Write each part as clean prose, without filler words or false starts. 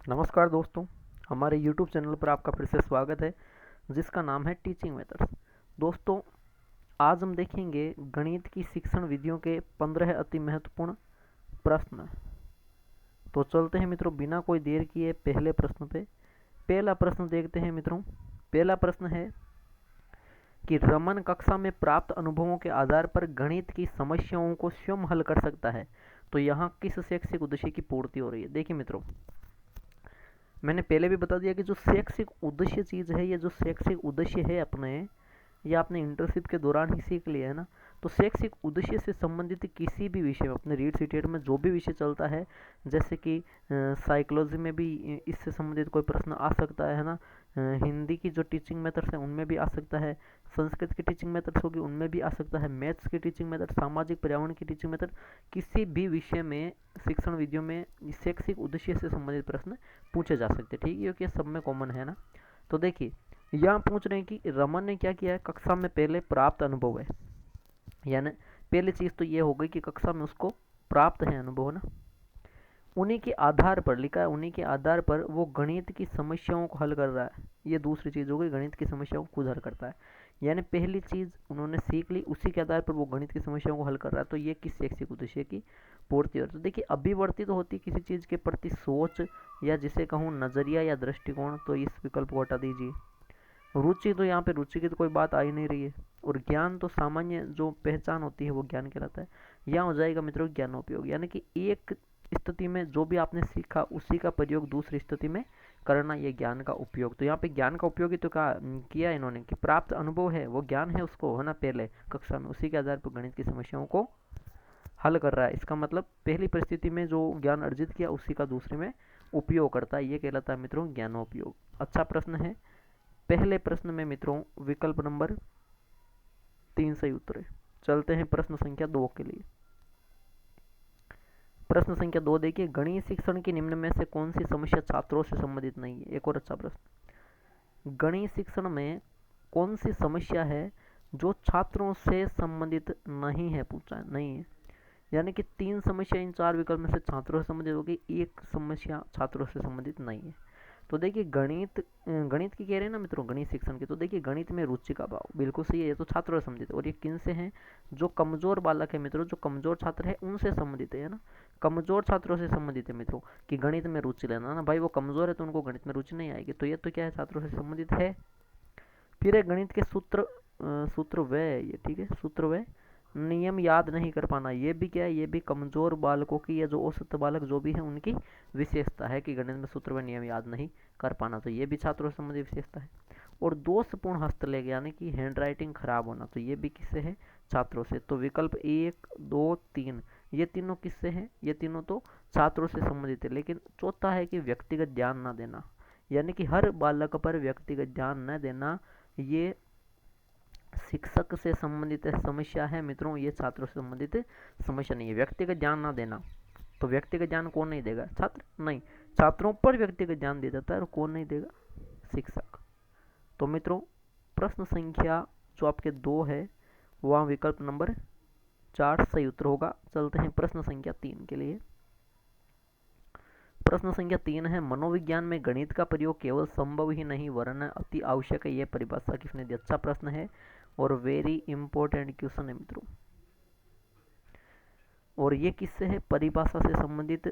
नमस्कार दोस्तों, हमारे YouTube चैनल पर आपका फिर से स्वागत है जिसका नाम है टीचिंग मेथड्स। दोस्तों, आज हम देखेंगे गणित की शिक्षण विधियों के 15 अति महत्वपूर्ण प्रश्न। तो चलते हैं मित्रों, बिना कोई देर किए पहले प्रश्न पे। पहला प्रश्न देखते हैं मित्रों। पहला प्रश्न है कि रमन कक्षा में प्राप्त अनुभवों के आधार पर गणित की समस्याओं को स्वयं हल कर सकता है, तो यहाँ किस शैक्षिक उद्देश्य की पूर्ति हो रही है। देखिए मित्रों, मैंने पहले भी बता दिया कि जो शैक्षिक उद्देश्य चीज़ है, ये जो शैक्षिक उद्देश्य है अपने, ये आपने इंटर्नशिप के दौरान ही सीख लिया है ना। तो शैक्षिक उद्देश्य से संबंधित किसी भी विषय में, अपने रीड सीटेट में जो भी विषय चलता है, जैसे कि साइकोलॉजी में भी इससे संबंधित कोई प्रश्न आ सकता है ना। हिंदी की जो टीचिंग मेथड्स हैं उनमें भी आ सकता है, संस्कृत की टीचिंग मेथड्स होगी उनमें भी आ सकता है, मैथ्स की टीचिंग मेथड, सामाजिक पर्यावरण की टीचिंग मेथड, किसी भी विषय में शिक्षण विधियों में शैक्षिक उद्देश्य से संबंधित प्रश्न पूछे जा सकते हैं। ठीक है, क्योंकि सब में कॉमन है ना। तो देखिए, यहाँ पूछ रहे हैं कि रमन ने क्या किया है, कक्षा में पहले प्राप्त अनुभव है, यानी पहली चीज तो ये हो गई कि कक्षा में उसको प्राप्त है अनुभव ना। उन्हीं के आधार पर लिखा है, उन्हीं के आधार पर वो गणित की समस्याओं को हल कर रहा है। ये दूसरी चीज हो गई, गणित की समस्याओं को खुद हल करता है। यानी पहली चीज उन्होंने सीख ली, उसी के आधार पर वो गणित की समस्याओं को हल कर रहा है। तो ये किस शैक्षिक उद्देश्य की पूर्ति हो। तो देखिए, अभिवर्ती तो होती किसी चीज के प्रति सोच, या जिसे कहूँ नजरिया या दृष्टिकोण, तो इस विकल्प को हटा दीजिए। रुचि, तो यहाँ पे रुचि की तो कोई बात आ ही नहीं रही है। और ज्ञान, तो सामान्य जो पहचान होती है वो ज्ञान कहलाता है। यहाँ हो जाएगा मित्रों ज्ञानोपयोग, यानी कि एक स्थिति में जो भी आपने सीखा उसी का प्रयोग दूसरी स्थिति में करना, ये ज्ञान का उपयोग। तो यहाँ पे ज्ञान का उपयोग ही तो कहा किया इन्होंने कि प्राप्त अनुभव है वो ज्ञान है उसको, है ना, पहले कक्षा में, उसी के आधार पर गणित की समस्याओं को हल कर रहा है। इसका मतलब पहली परिस्थिति में जो ज्ञान अर्जित किया उसी का दूसरे में उपयोग करता है, ये कहलाता है मित्रों ज्ञानोपयोग। अच्छा प्रश्न है। पहले प्रश्न में मित्रों विकल्प नंबर 3 सही उत्तर है। चलते हैं प्रश्न संख्या 2 के लिए। प्रश्न संख्या 2 देखिए, गणित शिक्षण की निम्न में से कौन सी समस्या छात्रों से संबंधित नहीं है। एक और अच्छा प्रश्न, गणित शिक्षण में कौन सी समस्या है जो छात्रों से संबंधित नहीं है, पूछा है, नहीं है। यानी कि 3 समस्या इन 4 विकल्प में से छात्रों से संबंधित होगी, एक समस्या छात्रों से संबंधित नहीं है। तो देखिए, गणित की कह रहे हैं ना मित्रों, गणित शिक्षण की। तो देखिए, गणित में रुचि का भाव बिल्कुल सही है, ये तो छात्रों से संबंधित है। और ये किन से है, जो कमजोर बालक है मित्रों, जो कमजोर छात्र है उनसे संबंधित है ना। कमजोर छात्रों से संबंधित है मित्रों, कि गणित में रुचि लेना ना। भाई वो कमजोर है तो उनको गणित में रुचि नहीं आएगी, तो ये तो क्या है, छात्रों से संबंधित है। फिर है गणित के सूत्र व, ये ठीक है, सूत्र व नियम याद नहीं कर पाना, ये भी क्या है, ये भी कमजोर बालकों की, या जो औसत बालक जो भी है उनकी विशेषता है कि गणित में सूत्र व नियम याद नहीं कर पाना, तो ये भी छात्रों से संबंधित विशेषता है। और दोषपूर्ण हस्तलेख, यानी कि हैंड राइटिंग खराब होना, तो ये भी किससे है, छात्रों से। तो विकल्प 1, 2, 3, ये तीनों किससे हैं, ये तीनों तो छात्रों से संबंधित है। लेकिन चौथा है कि व्यक्तिगत ध्यान न देना, यानी कि हर बालक पर व्यक्तिगत ध्यान न देना, ये शिक्षक से संबंधित समस्या है मित्रों, ये छात्रों से संबंधित समस्या नहीं है। व्यक्तिगत ध्यान ना देना, तो व्यक्तिगत ध्यान कौन नहीं देगा, छात्र नहीं, छात्रों पर व्यक्तिगत ध्यान दे देता है, और कौन नहीं देगा, शिक्षक। तो मित्रों, प्रश्न संख्या जो आपके 2 है वहाँ विकल्प नंबर 4 सही उत्तर होगा। चलते हैं प्रश्न संख्या 3 के लिए। प्रश्न संख्या 3 है, मनोविज्ञान में गणित का प्रयोग केवल संभव ही नहीं वरन अति आवश्यक है, यह परिभाषा किसने दी। अच्छा प्रश्न है और वेरी इंपॉर्टेंट क्वेश्चन है मित्रों। और ये किससे है, परिभाषा से संबंधित।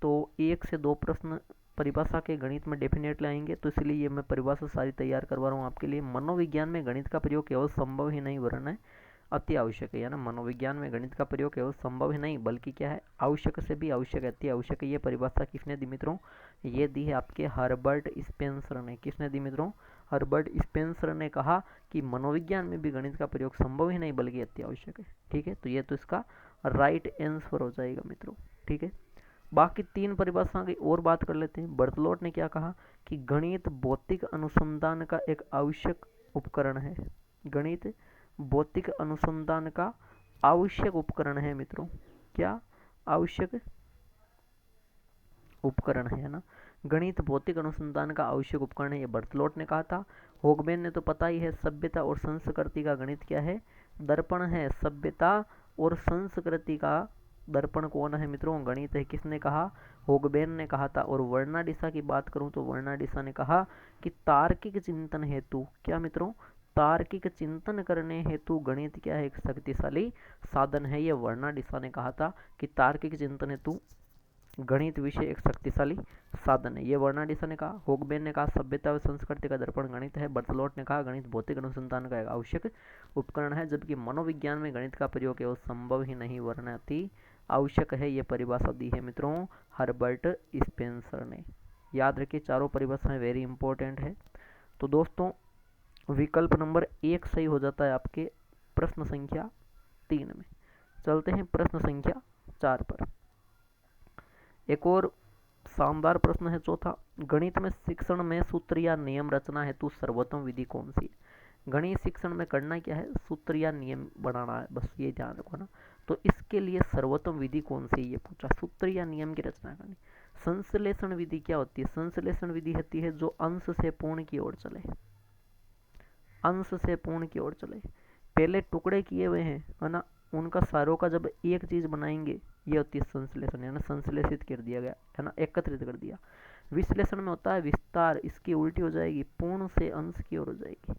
तो 1 से 2 प्रश्न परिभाषा के गणित में डेफिनेटली आएंगे, तो इसलिए ये मैं परिभाषा सारी तैयार करवा रहा हूँ आपके लिए। मनोविज्ञान में गणित का प्रयोग केवल संभव ही नहीं वरन अति आवश्यक है, यानी मनोविज्ञान में गणित का प्रयोग केवल संभव ही नहीं बल्कि क्या है, आवश्यक से भी आवश्यक है, अति आवश्यक है। ये परिभाषा किसने दी मित्रों, ये दी है आपके हर्बर्ट स्पेंसर ने। किसने दी मित्रों, हर्बर्ट स्पेंसर ने कहा कि मनोविज्ञान में भी गणित का प्रयोग संभव ही नहीं बल्कि अति आवश्यक है। ठीक है, तो ये तो इसका राइट आंसर हो जाएगा मित्रों। ठीक है, बाकी 3 परिभाषाओं की और बात कर लेते हैं। बर्तलोट ने क्या कहा कि गणित भौतिक अनुसंधान का एक आवश्यक उपकरण है। गणित भौतिक अनुसंधान का आवश्यक उपकरण है मित्रों, क्या आवश्यक उपकरण है ना। गणित भौतिक अनुसंधान का आवश्यक उपकरण है, ये बर्तलोट ने कहा था। होगबेन ने तो पता ही है, सभ्यता और संस्कृति का गणित क्या है, दर्पण है। सभ्यता और संस्कृति का दर्पण कौन है मित्रों? गणित है। किसने कहा? होगबेन ने कहा था। और वर्नाडिसा की बात करूं तो वर्नाडिसा ने कहा कि तार्किक चिंतन हेतु, क्या मित्रों? तार्किक चिंतन करने हेतु गणित क्या है? एक शक्तिशाली साधन है। ये वर्नाडिसा ने कहा था कि तार्किक चिंतन हेतु गणित विषय एक शक्तिशाली साधन है। ये वर्नाडिसा ने कहा। होगबेन ने कहा सभ्यता व संस्कृति का दर्पण गणित है। बर्तलोट ने कहा गणित भौतिक अनुसंधान का एक आवश्यक उपकरण है, जबकि मनोविज्ञान में गणित का प्रयोग केवल संभव ही नहीं वरन अति आवश्यक है। ये परिभाषा दी है मित्रों हर्बर्ट स्पेंसर ने। याद रखिए चारों परिभाषाएं वेरी इंपॉर्टेंट है। तो दोस्तों विकल्प नंबर 1 सही हो जाता है आपके प्रश्न संख्या 3 में। चलते हैं प्रश्न संख्या 4 पर। एक और शानदार प्रश्न है चौथा। गणित में शिक्षण में सूत्र या नियम रचना हेतु सर्वोत्तम विधि कौन सी है? गणित शिक्षण में करना क्या है? सूत्र या नियम बनाना है, बस ये ध्यान रखो ना। तो इसके लिए सर्वोत्तम विधि कौन सी है ये पूछा। सूत्र या नियम की रचना करनी। संश्लेषण विधि क्या होती है? संश्लेषण विधि होती है जो अंश से पूर्ण की ओर चले। अंश से पूर्ण की ओर चले। पहले टुकड़े किए हुए हैं है ना, उनका सारों का जब एक चीज बनाएंगे, ये होती है संश्लेषण, है ना। संश्लेषित कर दिया गया है ना, एकत्रित कर दिया। विश्लेषण में होता है विस्तार, इसकी उल्टी हो जाएगी, पूर्ण से अंश की ओर हो जाएगी।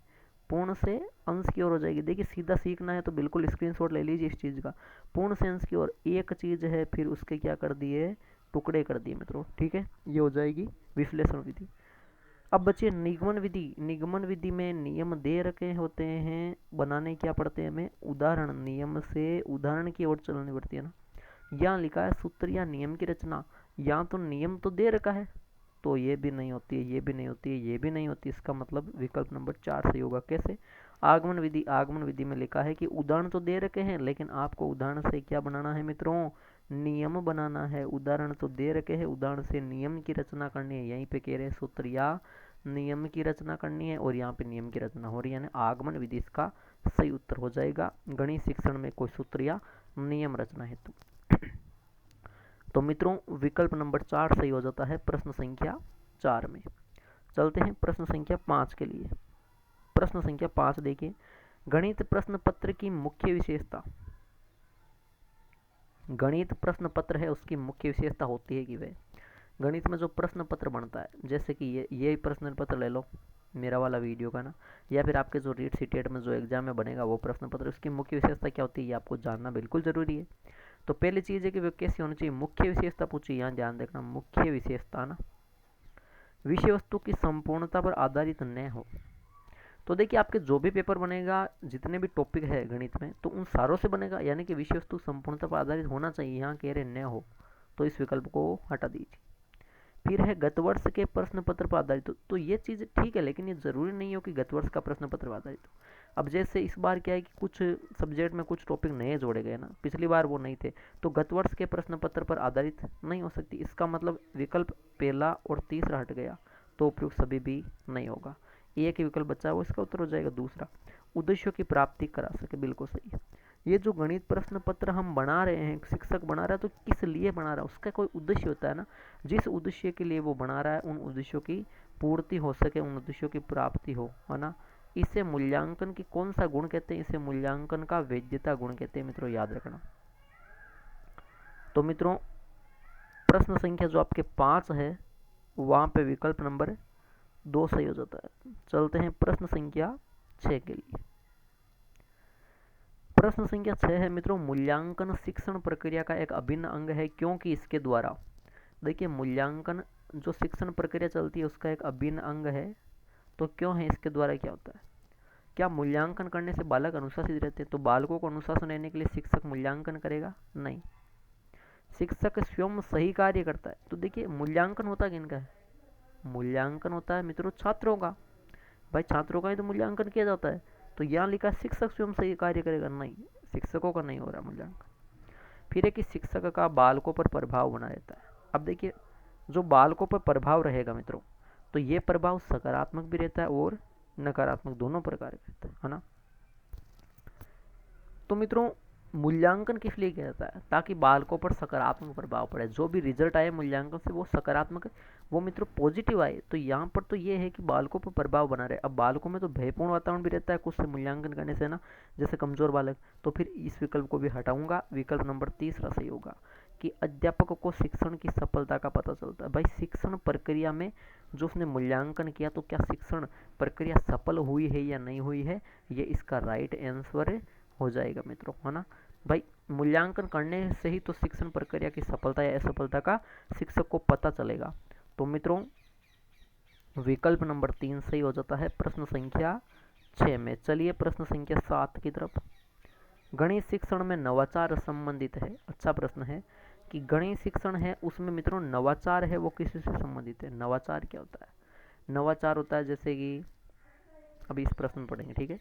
पूर्ण से अंश की ओर हो जाएगी। देखिए सीधा सीखना है तो बिल्कुल स्क्रीनशॉट ले लीजिए इस चीज का। पूर्ण से अंश की ओर एक चीज है, फिर उसके क्या कर दिए? टुकड़े कर दिए मित्रों, ठीक है। ये हो जाएगी विश्लेषण विधि। अब बच्चे निगमन विधि। निगमन विधि में नियम दे रखे होते हैं, बनाने क्या पड़ते हैं हमें? उदाहरण। नियम से उदाहरण की ओर चलनी पड़ती है ना। यहाँ लिखा है सूत्र या नियम की रचना। यहाँ तो नियम तो दे रखा है, तो ये भी नहीं होती है, ये भी नहीं होती है, ये भी नहीं होती। इसका मतलब विकल्प नंबर 4 सही होगा। कैसे? आगमन विधि। आगमन विधि में लिखा है कि उदाहरण तो दे रखे हैं, लेकिन आपको उदाहरण से क्या बनाना है मित्रों? नियम बनाना है। उदाहरण तो दे रखे हैं, उदाहरण से नियम की रचना करनी है। यहीं पे कह रहे हैं सूत्र या नियम की रचना करनी है, और यहाँ पे नियम की रचना हो रही है, यानी आगमन विधि इसका सही उत्तर हो जाएगा। गणित शिक्षण में कोई सूत्र या नियम रचना हेतु। तो मित्रों विकल्प नंबर 4 सही हो जाता है प्रश्न संख्या 4 में। चलते हैं प्रश्न संख्या 5 के लिए। प्रश्न संख्या 5 देखिए। गणित प्रश्न पत्र की मुख्य विशेषता। गणित प्रश्न पत्र है, उसकी मुख्य विशेषता होती है कि वह गणित में जो प्रश्न पत्र बनता है, जैसे कि ये प्रश्न पत्र ले लो मेरा वाला वीडियो का ना, या फिर आपके जो रीट सीटेट में जो एग्जाम में बनेगा वो प्रश्न पत्र, उसकी मुख्य विशेषता क्या होती है ये आपको जानना बिल्कुल जरूरी है। तो पहली चीज है कि वो कैसी होनी चाहिए? मुख्य विशेषता पूछी, यहाँ ध्यान देखना, मुख्य विशेषता ना विषय वस्तु की संपूर्णता पर आधारित न हो। तो देखिए आपके जो भी पेपर बनेगा, जितने भी टॉपिक है गणित में, तो उन सारों से बनेगा, यानी कि विषय वस्तु संपूर्णता पर आधारित होना चाहिए। यहाँ कह रहे न हो, तो इस विकल्प को हटा दीजिए। फिर है गत वर्ष के प्रश्न पत्र पर आधारित। तो ये चीज ठीक है, लेकिन ये जरूरी नहीं हो कि गत वर्ष का प्रश्न पत्र पर आधारित हो। अब जैसे इस बार क्या है कि कुछ सब्जेक्ट में कुछ टॉपिक नए जोड़े गए ना, पिछली बार वो नहीं थे, तो गत वर्ष के प्रश्न पत्र पर आधारित नहीं हो सकती। इसका मतलब विकल्प पहला और तीसरा हट गया, तो उपयुक्त सभी भी नहीं होगा। एक ही विकल्प बचा है, वो इसका उत्तर हो जाएगा दूसरा। उद्देश्यों की प्राप्ति करा सके, बिल्कुल सही है। ये जो गणित प्रश्न पत्र हम बना रहे हैं, शिक्षक बना रहा है, तो किस लिए बना रहा है? उसका कोई उद्देश्य होता है ना। जिस उद्देश्य के लिए वो बना रहा है, उन उद्देश्यों की पूर्ति हो सके, उन उद्देश्यों की प्राप्ति हो, है ना। इसे मूल्यांकन की कौन सा गुण कहते हैं? इसे मूल्यांकन का वैधता गुण कहते हैं मित्रों, याद रखना। तो मित्रों प्रश्न संख्या जो आपके 5 है, वहां पे विकल्प नंबर 2 सही हो जाता है। चलते हैं प्रश्न संख्या 6 के लिए। प्रश्न संख्या 6 है मित्रों, मूल्यांकन शिक्षण प्रक्रिया का एक अभिन्न अंग है, क्योंकि इसके द्वारा। देखिए मूल्यांकन जो शिक्षण प्रक्रिया चलती है उसका एक अभिन्न अंग है, तो क्यों है? इसके द्वारा क्या होता है? क्या मूल्यांकन करने से बालक अनुशासित रहते हैं? तो बालकों को अनुशासन रहने के लिए शिक्षक मूल्यांकन करेगा? नहीं, शिक्षक स्वयं सही कार्य करता है। तो देखिए मूल्यांकन होता किनका है? मूल्यांकन होता है मित्रों छात्रों का। भाई छात्रों का ही तो मूल्यांकन किया जाता है। तो यहाँ लिखा शिक्षक स्वयं सही कार्य करेगा? नहीं, शिक्षकों का नहीं हो रहा मूल्यांकन। फिर है कि शिक्षक का बालकों पर प्रभाव बना रहता है। अब देखिए जो बालकों पर प्रभाव रहेगा मित्रों, तो ये प्रभाव सकारात्मक भी रहता है और नकारात्मक, दोनों प्रकार का रहता है ना। तो मित्रों मूल्यांकन किस लिए किया जाता है? ताकि बालकों पर सकारात्मक प्रभाव पड़े, जो भी रिजल्ट आए मूल्यांकन से वो सकारात्मक, वो मित्रों पॉजिटिव आए। तो यहाँ पर तो ये है कि बालकों पर प्रभाव बना रहे। अब बालकों में तो भयपूर्ण वातावरण भी रहता है कुछ से मूल्यांकन करने से ना, जैसे कमजोर बालक, तो फिर इस विकल्प को भी हटाऊंगा। विकल्प नंबर तीसरा सही होगा कि अध्यापकों को शिक्षण की सफलता का पता चलता है। भाई शिक्षण प्रक्रिया में जो उसने मूल्यांकन किया, तो क्या शिक्षण प्रक्रिया सफल हुई है या नहीं हुई है, ये इसका राइट आंसर हो जाएगा मित्रों, है ना। भाई मूल्यांकन करने से ही तो शिक्षण प्रक्रिया की सफलता या असफलता का शिक्षक को पता चलेगा। तो मित्रों विकल्प नंबर 3 सही हो जाता है प्रश्न संख्या 6 में। चलिए प्रश्न संख्या 7 की तरफ। गणित शिक्षण में नवाचार संबंधित है। अच्छा प्रश्न है कि गणित शिक्षण है उसमें मित्रों नवाचार है वो किसी से संबंधित है। नवाचार क्या होता है? नवाचार होता है जैसे कि अभी इस प्रश्न में पढ़ेंगे, ठीक है।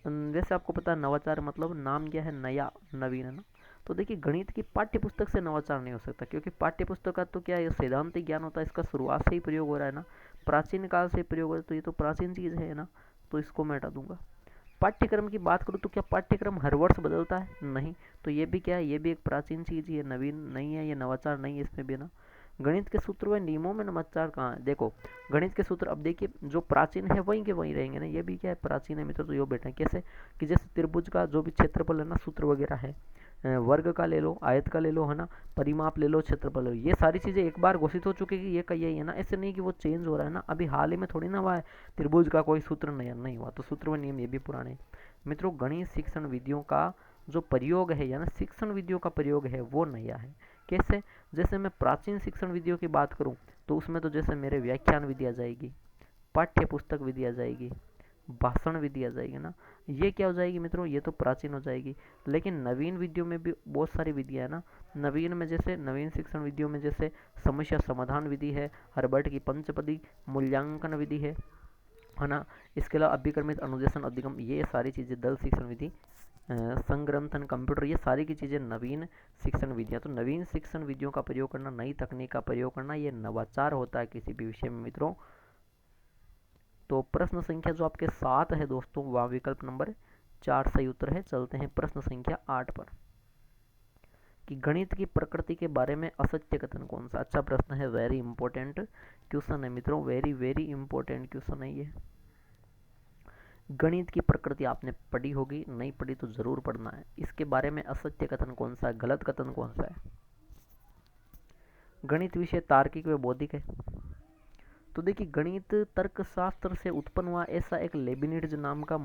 वैसे आपको पता है नवाचार मतलब नाम क्या है? नया, नवीन, है ना। तो देखिए गणित की पाठ्य पुस्तक से नवाचार नहीं हो सकता, क्योंकि पाठ्य पुस्तक का तो क्या है, सैद्धांतिक ज्ञान होता है, इसका शुरुआत से ही प्रयोग हो रहा है ना, प्राचीन काल से प्रयोग हो रहा है, तो ये तो प्राचीन चीज़ है ना, तो इसको मैं हटा दूंगा। पाठ्यक्रम की बात करूँ तो क्या पाठ्यक्रम हर वर्ष बदलता है? नहीं। तो ये भी क्या है, ये भी एक प्राचीन चीज़ ही है, नवीन नहीं है, ये नवाचार नहीं है इसमें भी ना। गणित के सूत्र व नियमों में नवाचार कहाँ है? देखो गणित के सूत्र, अब देखिए जो प्राचीन है वहीं के वहीं रहेंगे ना, ये भी क्या है प्राचीन है मित्र, तो यो बेटा कैसे कि जैसे त्रिभुज का जो भी क्षेत्रफल है ना, सूत्र वगैरह है, वर्ग का ले लो, आयत का ले लो, है ना, परिमाप ले लो, क्षेत्रफल ले लो, ये सारी चीज़ें एक बार घोषित हो चुकी है कि ये का यही है ना। ऐसे नहीं कि वो चेंज हो रहा है ना, अभी हाल ही में थोड़ी ना हुआ है त्रिभुज का कोई सूत्र नया नहीं हुआ, तो सूत्र व नियम ये भी पुराने। मित्रों गणित शिक्षण विधियों का जो प्रयोग है या ना शिक्षण विधियों का प्रयोग है वो नया है। कैसे? जैसे मैं प्राचीन शिक्षण विधियों की बात करूं तो उसमें तो जैसे मेरे व्याख्यान विधि आ जाएगी, पाठ्य पुस्तक विधि आ जाएगी, भाषण विधि आ जाएगी ना, ये क्या हो जाएगी मित्रों, ये तो प्राचीन हो जाएगी। लेकिन नवीन विधियों में भी बहुत सारी विधियां है ना। नवीन में जैसे नवीन शिक्षण विधियों में जैसे समस्या समाधान विधि है, हर्बर्ट की पंचपदी, मूल्यांकन विधि है ना। इसके अलावा अभिक्रमित अनुदेशन अधिगम, ये सारी चीज़ें दल शिक्षण विधि, संग्रंथन, कंप्यूटर, ये सारी की चीज़ें नवीन शिक्षण विधियाँ। तो नवीन शिक्षण विधियों का प्रयोग करना, नई तकनीक का प्रयोग करना, ये नवाचार होता है किसी भी विषय में मित्रों। तो प्रश्न संख्या जो आपके 7 है दोस्तों, वह विकल्प नंबर 4 सही उत्तर है। चलते हैं प्रश्न संख्या 8 पर कि गणित की प्रकृति के बारे में असत्य कथन कौन सा? अच्छा प्रश्न है, वेरी इंपॉर्टेंट क्वेश्चन है मित्रों, वेरी वेरी इंपॉर्टेंट क्वेश्चन है ये। गणित की प्रकृति आपने पढ़ी होगी, नहीं पढ़ी तो जरूर पढ़ना है। इसके बारे में असत्य कथन कौन सा है, गलत कथन कौन सा है? गणित विषय तार्किक व बौद्धिक है। तो देखिए गणित तर्कशास्त्र से उत्पन्न हुआ, ऐसा एक लेबिनिट्ज नाम का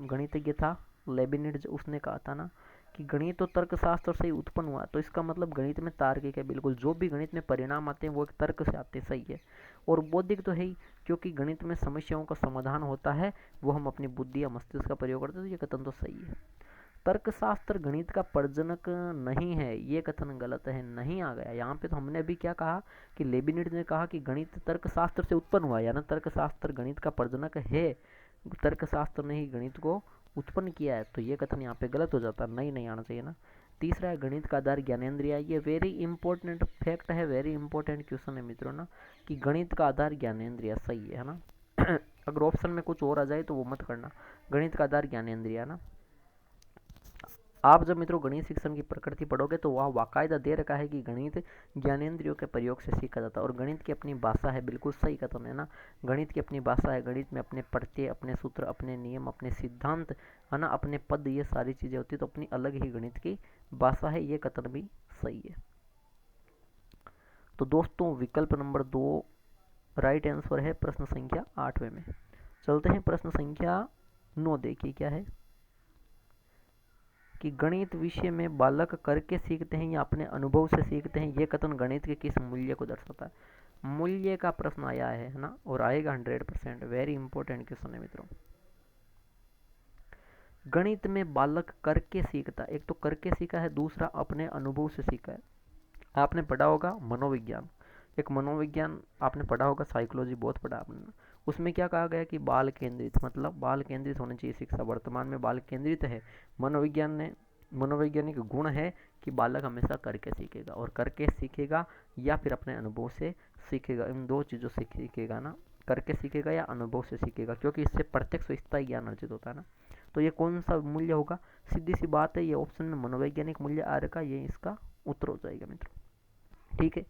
गणितज्ञ था। लेबिनिट्ज, उसने कहा था ना कि गणित तो तर्कशास्त्र से ही उत्पन्न हुआ, तो इसका मतलब गणित में तार्किक है बिल्कुल, जो भी गणित में परिणाम आते हैं वो एक तर्क से आते हैं, सही है। और बौद्धिक तो है ही, क्योंकि गणित में समस्याओं का समाधान होता है, वो हम अपनी बुद्धि या मस्तिष्क का प्रयोग करते हैं, तो ये कथन तो सही है। तर्कशास्त्र गणित का प्रजनक नहीं है, ये कथन गलत है, नहीं आ गया यहाँ पे। तो हमने अभी क्या कहा कि लेबिनिट्ज ने कहा कि गणित तर्कशास्त्र से उत्पन्न हुआ, या ना तर्कशास्त्र गणित का प्रजनक है, तर्कशास्त्र ने ही गणित को उत्पन्न किया है, तो ये कथन यहाँ पे गलत हो जाता है, नहीं आना चाहिए ना। तीसरा है गणित का आधार ज्ञानेंद्रिय, ये वेरी इंपॉर्टेंट फैक्ट है, वेरी इंपॉर्टेंट क्वेश्चन है मित्रों ना, कि गणित का आधार ज्ञानेंद्रिय सही है ना। अगर ऑप्शन में कुछ और आ जाए तो वो मत करना, गणित का आधार ज्ञानेंद्रिय है ना। आप जब मित्रों गणित शिक्षण की प्रकृति पढ़ोगे तो वह बाकायदा दे रखा है कि गणित ज्ञानेंद्रियों के प्रयोग से सीखा जाता है, और गणित की अपनी भाषा है, बिल्कुल सही कथन है ना। गणित की अपनी भाषा है, गणित में अपने प्रत्यय, अपने सूत्र, अपने नियम, अपने सिद्धांत, है ना, अपने पद, ये सारी चीज़ें होती है, तो अपनी अलग ही गणित की भाषा है, ये कथन भी सही है। तो दोस्तों विकल्प नंबर 2 राइट आंसर है प्रश्न संख्या 8वें में। चलते हैं प्रश्न संख्या 9, देखिए क्या है कि गणित विषय में बालक करके सीखते हैं या अपने अनुभव से सीखते हैं, ये कथन गणित के किस मूल्य को दर्शाता है? मूल्य का प्रश्न आया है ना, और आएगा 100%, वेरी इंपॉर्टेंट क्वेश्चन है मित्रों। गणित में बालक करके सीखता है, एक तो करके सीखा है, दूसरा अपने अनुभव से सीखा है। आपने पढ़ा होगा मनोविज्ञान, एक मनोविज्ञान आपने पढ़ा होगा, साइकोलॉजी बहुत पढ़ा आपने, उसमें क्या कहा गया कि बाल केंद्रित, मतलब बाल केंद्रित होनी चाहिए शिक्षा, वर्तमान में बाल केंद्रित है। मनोविज्ञान ने, मनोवैज्ञानिक गुण है कि बालक हमेशा करके सीखेगा, और करके सीखेगा या फिर अपने अनुभव से सीखेगा, इन दो चीज़ों से सीखेगा ना, करके सीखेगा या अनुभव से सीखेगा, क्योंकि इससे प्रत्यक्ष स्थायी ज्ञान अर्जित होता है ना। तो ये कौन सा मूल्य होगा? सीधी सी बात है, ये ऑप्शन में मनोवैज्ञानिक मूल्य आर का ये इसका उत्तर हो जाएगा मित्रों। ठीक है,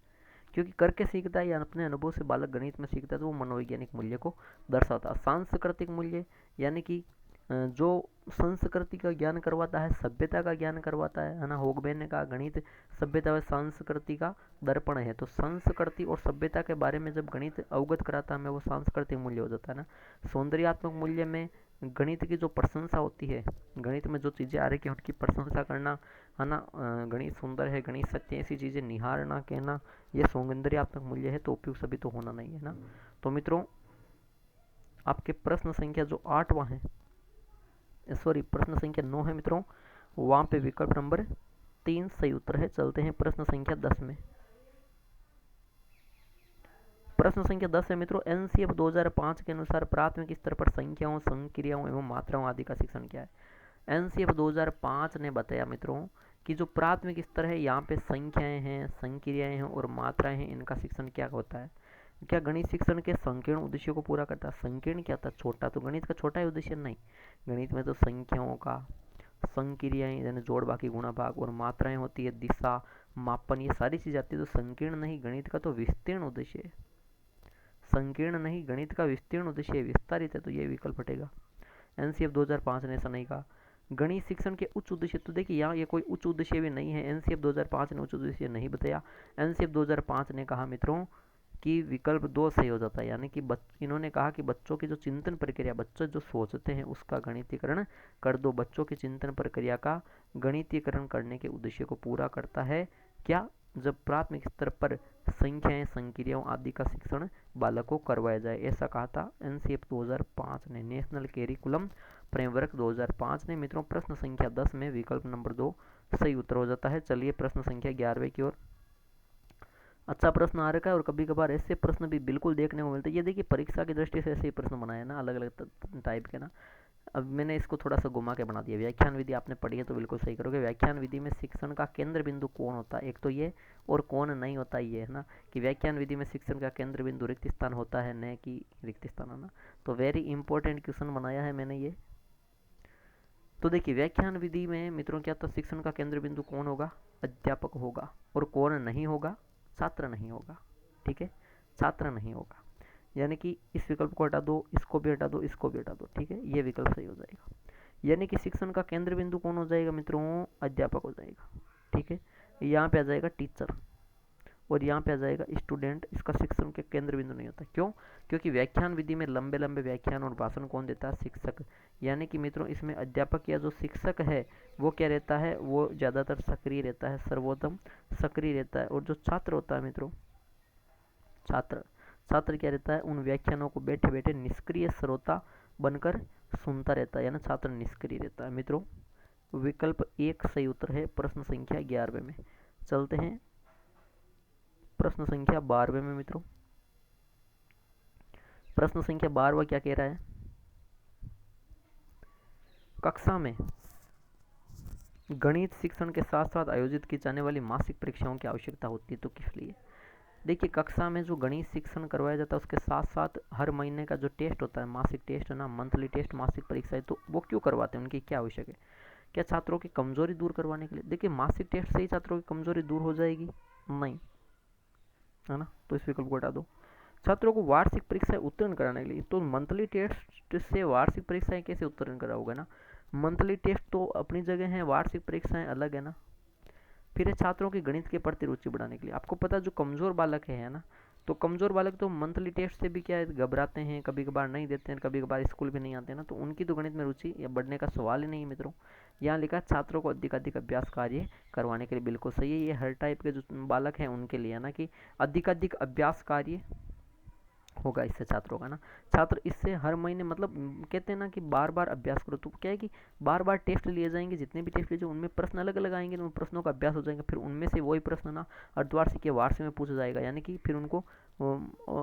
क्योंकि करके सीखता है या अपने अनुभव से बालक गणित में सीखता है तो वो मनोवैज्ञानिक मूल्य को दर्शाता है। सांस्कृतिक मूल्य यानी कि जो संस्कृति का ज्ञान करवाता है, सभ्यता का ज्ञान करवाता है ना। होगबे ने कहा गणित सभ्यता व संस्कृति का दर्पण है, तो संस्कृति और सभ्यता के बारे में जब गणित अवगत कराता है हमें, वो सांस्कृतिक मूल्य हो जाता है ना। सौंदर्यात्मक मूल्य में गणित की जो प्रशंसा होती है, गणित में जो चीज़ें आ रही है उनकी प्रशंसा करना है ना, गणित सुंदर है, गणित सत्य, ऐसी चीज़ें निहारना कहना, ये सौंदर्यात्मक मूल्य है। तो उपयुक्त सभी तो होना नहीं है ना। तो मित्रों आपके प्रश्न संख्या जो 8वां है, सॉरी प्रश्न संख्या 9 है मित्रों, वहां पे विकल्प नंबर 3 सही उत्तर है। चलते हैं प्रश्न संख्या 10 में। प्रश्न संख्या 10 है मित्रों, एनसीएफ 2005 के अनुसार प्राथमिक स्तर पर संख्याओं, संक्रियाओं एवं मात्राओं आदि का शिक्षण क्या है? एनसीएफ 2005 ने बताया मित्रों कि जो प्राथमिक स्तर है यहाँ पे संख्याएं हैं, संक्रियाएं हैं और मात्राएं हैं, इनका शिक्षण क्या होता है? क्या गणित शिक्षण के संकीर्ण उद्देश्यों को पूरा करता है? संकीर्ण क्या था? छोटा। तो गणित का छोटा ही उद्देश्य नहीं, गणित में तो संख्याओं का, संक्रियाएं यानी जोड़ बाकी गुणा भाग, और मात्राएं होती है दिशा, मापन, ये सारी चीज आती है। तो संकीर्ण नहीं, गणित का तो विस्तीर्ण उद्देश्य है। संकीर्ण नहीं, गणित का विस्तीर्ण उद्देश्य विस्तारित है, तो ये विकल्प हटेगा। एनसीएफ 2005 ने ऐसा नहीं कहा। गणित शिक्षण के उच्च उद्देश्य, तो देखिए यहाँ ये कोई उच्च उद्देश्य भी नहीं है, एनसीएफ 2005 ने उच्च उद्देश्य नहीं बताया। एनसीएफ 2005 ने कहा मित्रों कि विकल्प 2 सही हो जाता है, यानी कि इन्होंने कहा कि बच्चों की जो चिंतन प्रक्रिया, बच्चे जो सोचते हैं उसका गणितीकरण कर दो। बच्चों की चिंतन प्रक्रिया का गणितीकरण करने के उद्देश्य को पूरा करता है क्या? जब प्राथमिक स्तर पर संख्याएं, संक्रियाओं आदि का शिक्षण बालक को करवाया जाए, ऐसा कहा था एनसीएफ 2005 ने, नेशनल कैरिकुलम फ्रेमवर्क 2005 ने। मित्रों प्रश्न संख्या 10 में विकल्प नंबर 2 सही उत्तर हो जाता है। चलिए प्रश्न संख्या 11वें की ओर। अच्छा प्रश्न आ रखा है और कभी कभार ऐसे प्रश्न भी बिल्कुल देखने को मिलते हैं। ये देखिए परीक्षा की दृष्टि से ऐसे ही प्रश्न बनाए ना, अलग अलग टाइप के ना। अब मैंने इसको थोड़ा सा घुमा के बना दिया। व्याख्यान विधि आपने पढ़ी है तो बिल्कुल सही करोगे। व्याख्यान विधि में शिक्षण का केंद्र बिंदु कौन होता है? एक तो ये, और कौन नहीं होता ये है ना, कि व्याख्यान विधि में शिक्षण का केंद्र बिंदु रिक्त स्थान होता है, न कि रिक्त स्थान, है ना। तो वेरी इंपॉर्टेंट क्वेश्चन बनाया है मैंने ये। तो देखिए व्याख्यान विधि में मित्रों क्या था, शिक्षण का केंद्र बिंदु कौन होगा? अध्यापक होगा। और कौन नहीं होगा? छात्र नहीं होगा। ठीक है, छात्र नहीं होगा, यानी कि इस विकल्प को हटा दो, इसको भी हटा दो, इसको भी हटा दो। ठीक है, ये विकल्प सही हो जाएगा। यानी कि शिक्षण का केंद्र बिंदु कौन हो जाएगा मित्रों? अध्यापक हो जाएगा। ठीक है, यहाँ पे आ जाएगा टीचर और यहाँ पे आ जाएगा स्टूडेंट। इसका शिक्षण के केंद्र बिंदु नहीं होता। क्यों? क्योंकि व्याख्यान विधि में लंबे लंबे व्याख्यान और भाषण कौन देता है? शिक्षक। यानी कि मित्रों इसमें अध्यापक या जो शिक्षक है वो क्या रहता है? वो ज़्यादातर सक्रिय रहता है, सर्वोत्तम सक्रिय रहता है। और जो छात्र होता है मित्रों, छात्र क्या रहता है? उन व्याख्यानों को बैठे बैठे निष्क्रिय श्रोता बनकर सुनता रहता है, यानी छात्र निष्क्रिय रहता है। मित्रों विकल्प 1 सही उत्तर है प्रश्न संख्या 11वें में। चलते हैं प्रश्न संख्या 12वें में। मित्रों प्रश्न संख्या 12वां क्या कह रहा है? कक्षा में गणित शिक्षण के साथ साथ आयोजित की जाने वाली मासिक परीक्षाओं की आवश्यकता होती है, तो किस लिए? देखिए कक्षा में जो गणित शिक्षण करवाया जाता है उसके साथ साथ हर महीने का जो टेस्ट होता है, मासिक टेस्ट है ना, मंथली टेस्ट, मासिक परीक्षाएं, तो वो क्यों करवाते हैं? उनकी क्या आवश्यक है? क्या छात्रों की कमजोरी दूर करवाने के लिए? देखिए मासिक टेस्ट से ही छात्रों की कमजोरी दूर हो जाएगी? नहीं, है ना। तो इस विकल्प को हटा दो। छात्रों को वार्षिक परीक्षाएं उत्तीर्ण कराने के लिए, तो मंथली टेस्ट से वार्षिक परीक्षाएं कैसे उत्तीर्ण कराओगे ना? मंथली टेस्ट तो अपनी जगह है, वार्षिक परीक्षाएं अलग है ना। फिर है छात्रों की गणित के प्रति रुचि बढ़ाने के लिए। आपको पता है जो कमजोर बालक है ना, तो कमजोर बालक तो मंथली टेस्ट से भी क्या है, घबराते हैं, कभी कभार नहीं देते हैं, कभी कभार स्कूल भी नहीं आते हैं ना, तो उनकी तो गणित में रुचि या बढ़ने का सवाल ही नहीं है मित्रों। यहाँ लिखा छात्रों को अधिक अभ्यास कार्य करवाने के लिए, बिल्कुल सही है। ये हर टाइप के जो बालक हैं उनके लिए है ना, कि अधिक अभ्यास कार्य होगा इससे छात्रों का ना। छात्र इससे हर महीने, मतलब कहते हैं ना कि बार बार अभ्यास करो, तो क्या है कि बार बार टेस्ट लिए जाएंगे, जितने भी टेस्ट लिए उनमें प्रश्न अलग अलग आएंगे, तो उन प्रश्नों का अभ्यास हो जाएगा। फिर उनमें से वही प्रश्न ना अर्धवार्षिक या वार्षिक में पूछा जाएगा, यानी कि फिर उनको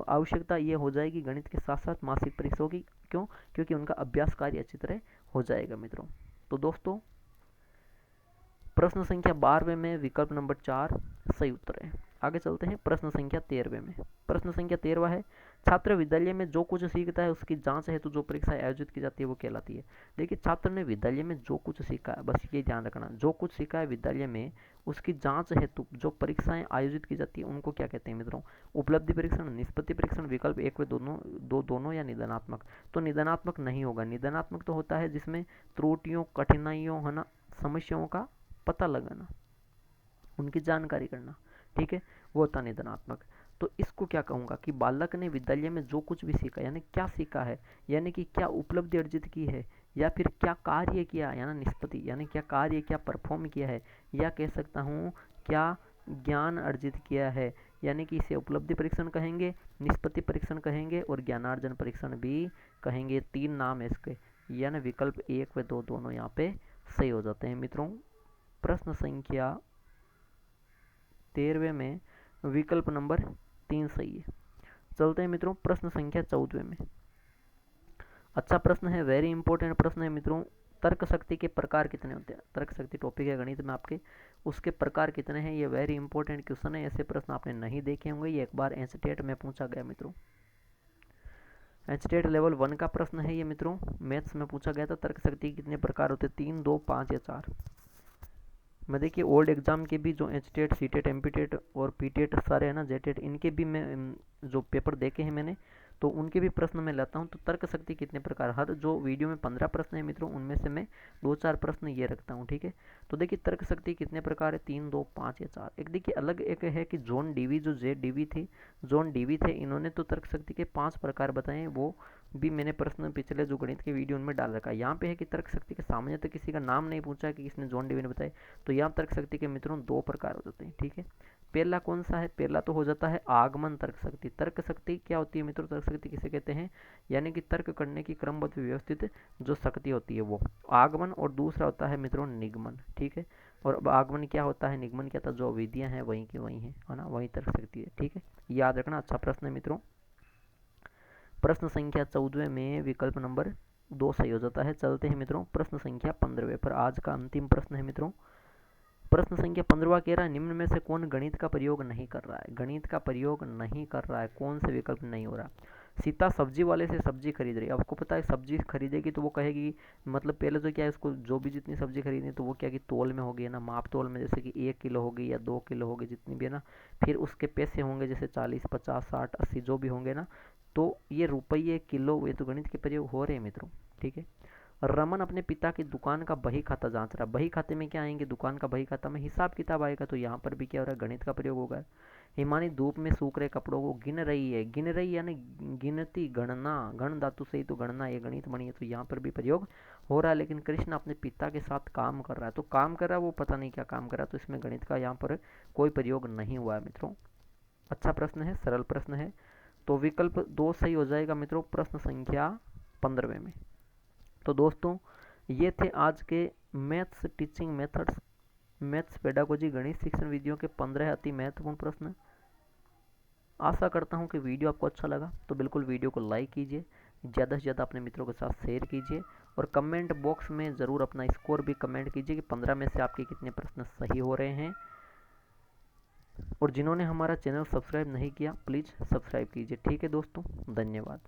आवश्यकता ये हो जाएगी गणित के साथ साथ मासिक परीक्षाओं की। क्यों? क्योंकि उनका अभ्यास कार्य अच्छी तरह हो जाएगा मित्रों। तो दोस्तों प्रश्न संख्या 12 में विकल्प नंबर 4 सही उत्तर है। आगे चलते हैं प्रश्न संख्या 13वें में। प्रश्न संख्या 13वां है, छात्र विद्यालय में जो कुछ सीखता है उसकी जांच हेतु जो परीक्षा आयोजित की जाती है वो कहलाती है। देखिए छात्र ने विद्यालय में जो कुछ सीखा है, बस ये ध्यान रखना, जो कुछ सीखा है विद्यालय में उसकी जांच हेतु जो परीक्षाएं आयोजित की जाती है उनको क्या कहते हैं मित्रों? उपलब्धि परीक्षण, निष्पत्ति परीक्षण, विकल्प एक व दोनों या निदानात्मक। तो निदानात्मक नहीं होगा, निदानात्मक तो होता है जिसमें त्रुटियों, कठिनाइयों, है ना, समस्याओं का पता लगाना, उनकी जानकारी करना, ठीक है, वो होता निदानात्मक। तो इसको क्या कहूँगा कि बालक ने विद्यालय में जो कुछ भी सीखा, यानी क्या सीखा है, यानी कि क्या उपलब्धि अर्जित की है, या फिर क्या कार्य किया, यानी निष्पत्ति, यानी क्या कार्य, क्या परफॉर्म किया है, या कह सकता हूँ क्या ज्ञान अर्जित किया है, यानी कि इसे उपलब्धि परीक्षण कहेंगे, निष्पत्ति परीक्षण कहेंगे और ज्ञानार्जन परीक्षण भी कहेंगे। 3 नाम है इसके, यानी विकल्प 1 व 2 दोनों यहाँ पे सही हो जाते हैं मित्रों। प्रश्न संख्या 13वें में विकल्प नंबर 3 सही है। चलते हैं मित्रों प्रश्न संख्या 14वें में। अच्छा प्रश्न है, वेरी इंपॉर्टेंट प्रश्न है मित्रों। तर्क शक्ति के प्रकार कितने होते हैं? तर्क शक्ति टॉपिक है गणित में आपके, उसके प्रकार कितने हैं, ये वेरी इंपॉर्टेंट क्वेश्चन है। ऐसे प्रश्न आपने नहीं देखे होंगे, ये एक बार एचटेट में पूछा गया मित्रों। एचटेट लेवल 1 का प्रश्न है ये मित्रों, मैथ्स में पूछा गया था। तर्क शक्ति के कितने प्रकार होते हैं? 3, 2, 5 या 4। मैं देखिए ओल्ड एग्जाम के भी जो एचटेट, सीटेट, एमपीटेट और पीटेट सारे है ना, जेटेट, इनके भी मैं जो पेपर देखे हैं मैंने, तो उनके भी प्रश्न मैं लाता हूँ। तो तर्क शक्ति कितने प्रकार, हर जो वीडियो में 15 प्रश्न है मित्रों, उनमें से मैं 2-4 प्रश्न ये रखता हूँ, ठीक है। तो देखिए तर्क शक्ति कितने प्रकार है, 3, 2, 5 या 4। एक देखिए अलग एक है कि जॉन डीवी, जो जेड डीवी थे, जॉन डीवी थे, इन्होंने तो तर्क शक्ति के 5 प्रकार बताए, वो भी मैंने प्रश्न पिछले जो गणित के वीडियो उनमें डाल रखा है। यहाँ पे है कि तर्क शक्ति के सामने तो किसी का नाम नहीं पूछा है कि किसने जॉन डीवी ने बताए, तो यहाँ तर्क शक्ति के मित्रों 2 प्रकार हो जाते हैं, ठीक है। पहला कौन सा है? पहला तो हो जाता है आगमन तर्क शक्ति। तर्क शक्ति क्या होती है मित्रों? तर्क शक्ति किसे कहते हैं? यानी कि तर्क करने की क्रमबद्ध व्यवस्थित जो शक्ति होती है वो आगमन। और दूसरा होता है मित्रों निगमन, ठीक है। और अब आगमन क्या होता है, निगमन क्या था, जो विधियां हैं वहीं की वहीं है ना, वही तर्क शक्ति है, ठीक है, याद रखना। अच्छा प्रश्न है मित्रों। प्रश्न संख्या 14 में विकल्प नंबर 2 सही हो जाता है। चलते हैं मित्रों प्रश्न संख्या 15 पर। आज का अंतिम प्रश्न है मित्रों। प्रश्न संख्या 15 कह रहा है, निम्न में से कौन गणित का प्रयोग नहीं कर रहा है? गणित का प्रयोग नहीं कर रहा है, कौन से विकल्प नहीं हो रहा? सीता सब्जी वाले से सब्जी खरीद रही है। आपको पता है सब्जी खरीदेगी तो वो कहेगी, मतलब पहले तो क्या है, उसको जो भी जितनी सब्जी खरीदनी तो वो क्या कि तोल में होगी ना, माप तोल में, जैसे कि 1 किलो होगी या 2 किलो होगी, जितनी भी है ना। फिर उसके पैसे होंगे जैसे 40, 50, 60, 80 जो भी होंगे ना, तो ये रुपये किलो, ये तो गणित के प्रयोग हो रहे हैं मित्रों, ठीक है। रमन अपने पिता की दुकान का बही खाता जांच रहा। बही खाते में क्या आएंगे? दुकान का बही खाता में हिसाब किताब आएगा, तो यहाँ पर भी क्या हो रहा है, गणित का प्रयोग होगा। हिमानी धूप में सूख रहे कपड़ों को गिन रही है। गिन रही यानी गिनती, गणना, गण धातु से ही तो गणना, ये गणित बनी है, तो यहाँ पर भी प्रयोग हो रहा है। लेकिन कृष्ण अपने पिता के साथ काम कर रहा है, तो काम कर रहा है वो पता नहीं क्या काम कर रहा है, तो इसमें गणित का यहाँ पर कोई प्रयोग नहीं हुआ है मित्रों। अच्छा प्रश्न है, सरल प्रश्न है, तो विकल्प 2 सही हो जाएगा मित्रों प्रश्न संख्या 15 में। तो दोस्तों ये थे आज के maths teaching methods, maths pedagogy गणित शिक्षण विधियों के 15 अति महत्वपूर्ण प्रश्न। आशा करता हूँ कि वीडियो आपको अच्छा लगा, तो बिल्कुल वीडियो को लाइक कीजिए, ज़्यादा से ज़्यादा अपने मित्रों के साथ शेयर कीजिए, और कमेंट बॉक्स में ज़रूर अपना स्कोर भी कमेंट कीजिए कि 15 में से आपके कितने प्रश्न सही हो रहे हैं। और जिन्होंने हमारा चैनल सब्सक्राइब नहीं किया प्लीज़ सब्सक्राइब कीजिए, ठीक है दोस्तों, धन्यवाद।